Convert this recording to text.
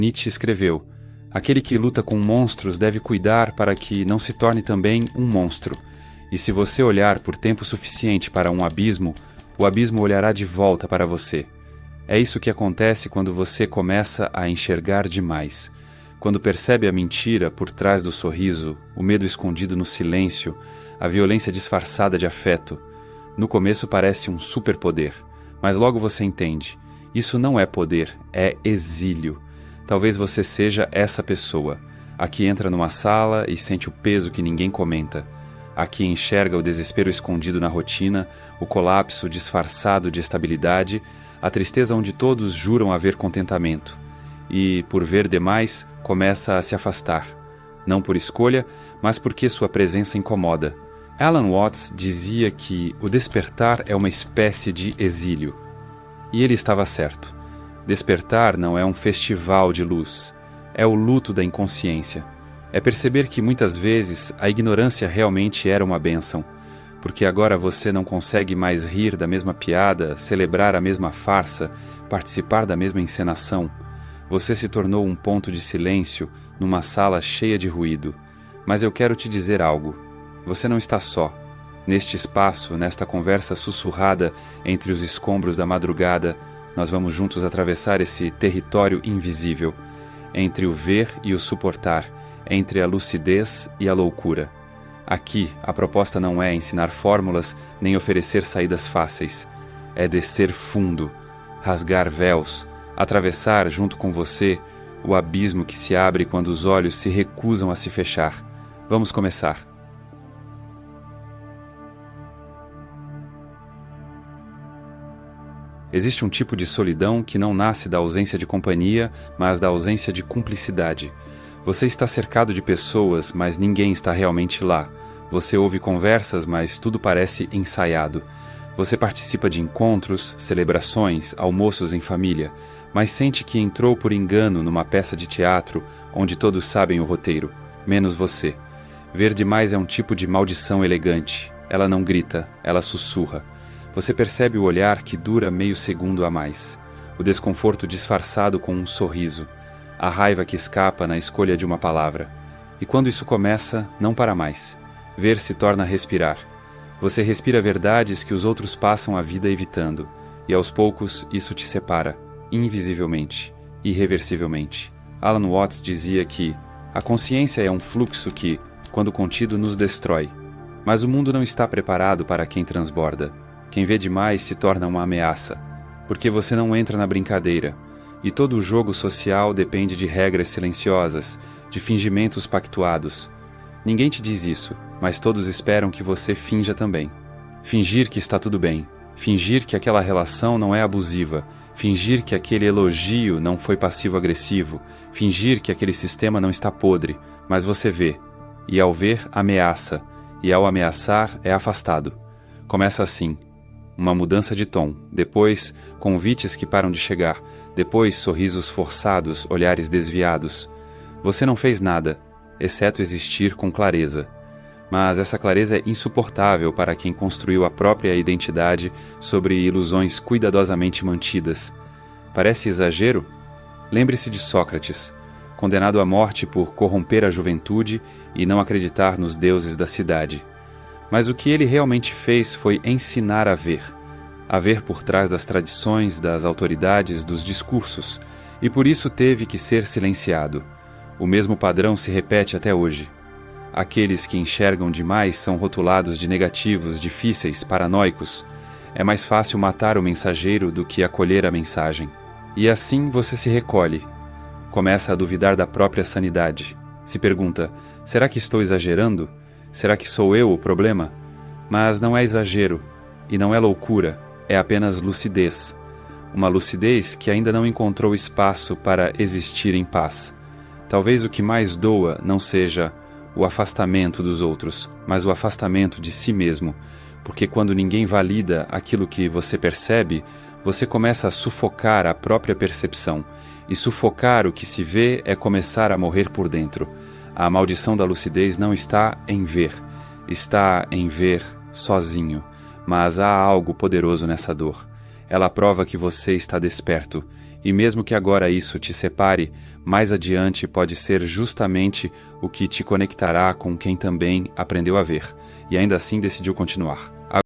Nietzsche escreveu: aquele que luta com monstros deve cuidar para que não se torne também um monstro. E se você olhar por tempo suficiente para um abismo, o abismo olhará de volta para você. É isso que acontece quando você começa a enxergar demais. Quando percebe a mentira por trás do sorriso, o medo escondido no silêncio, a violência disfarçada de afeto. No começo parece um superpoder, mas logo você entende. Isso não é poder, é exílio. Talvez você seja essa pessoa, a que entra numa sala e sente o peso que ninguém comenta, a que enxerga o desespero escondido na rotina, o colapso disfarçado de estabilidade, a tristeza onde todos juram haver contentamento. E, por ver demais, começa a se afastar. Não por escolha, mas porque sua presença incomoda. Alan Watts dizia que o despertar é uma espécie de exílio. E ele estava certo. Despertar não é um festival de luz. É o luto da inconsciência. É perceber que muitas vezes a ignorância realmente era uma bênção, porque agora você não consegue mais rir da mesma piada, celebrar a mesma farsa, participar da mesma encenação. Você se tornou um ponto de silêncio numa sala cheia de ruído. Mas eu quero te dizer algo. Você não está só. Neste espaço, nesta conversa sussurrada entre os escombros da madrugada, nós vamos juntos atravessar esse território invisível, entre o ver e o suportar, entre a lucidez e a loucura. Aqui, a proposta não é ensinar fórmulas nem oferecer saídas fáceis. É descer fundo, rasgar véus, atravessar junto com você o abismo que se abre quando os olhos se recusam a se fechar. Vamos começar. Existe um tipo de solidão que não nasce da ausência de companhia, mas da ausência de cumplicidade. Você está cercado de pessoas, mas ninguém está realmente lá. Você ouve conversas, mas tudo parece ensaiado. Você participa de encontros, celebrações, almoços em família, mas sente que entrou por engano numa peça de teatro onde todos sabem o roteiro, menos você. Ver demais é um tipo de maldição elegante. Ela não grita, ela sussurra. Você percebe o olhar que dura meio segundo a mais, o desconforto disfarçado com um sorriso, a raiva que escapa na escolha de uma palavra. E quando isso começa, não para mais. Ver se torna respirar. Você respira verdades que os outros passam a vida evitando, e aos poucos isso te separa, invisivelmente, irreversivelmente. Alan Watts dizia que a consciência é um fluxo que, quando contido, nos destrói. Mas o mundo não está preparado para quem transborda. Quem vê demais se torna uma ameaça, porque você não entra na brincadeira, e todo o jogo social depende de regras silenciosas, de fingimentos pactuados. Ninguém te diz isso, mas todos esperam que você finja também. Fingir que está tudo bem, fingir que aquela relação não é abusiva, fingir que aquele elogio não foi passivo-agressivo, fingir que aquele sistema não está podre, mas você vê, e ao ver, ameaça, e ao ameaçar, é afastado. Começa assim. Uma mudança de tom, depois convites que param de chegar, depois sorrisos forçados, olhares desviados. Você não fez nada, exceto existir com clareza. Mas essa clareza é insuportável para quem construiu a própria identidade sobre ilusões cuidadosamente mantidas. Parece exagero? Lembre-se de Sócrates, condenado à morte por corromper a juventude e não acreditar nos deuses da cidade. Mas o que ele realmente fez foi ensinar a ver por trás das tradições, das autoridades, dos discursos, e por isso teve que ser silenciado. O mesmo padrão se repete até hoje. Aqueles que enxergam demais são rotulados de negativos, difíceis, paranoicos. É mais fácil matar o mensageiro do que acolher a mensagem. E assim você se recolhe. Começa a duvidar da própria sanidade. Se pergunta, será que estou exagerando? Será que sou eu o problema? Mas não é exagero, e não é loucura, é apenas lucidez. Uma lucidez que ainda não encontrou espaço para existir em paz. Talvez o que mais doa não seja o afastamento dos outros, mas o afastamento de si mesmo, porque quando ninguém valida aquilo que você percebe, você começa a sufocar a própria percepção, e sufocar o que se vê é começar a morrer por dentro. A maldição da lucidez não está em ver, está em ver sozinho, mas há algo poderoso nessa dor. Ela prova que você está desperto, E mesmo que agora isso te separe, mais adiante pode ser justamente o que te conectará com quem também aprendeu a ver, e ainda assim decidiu continuar.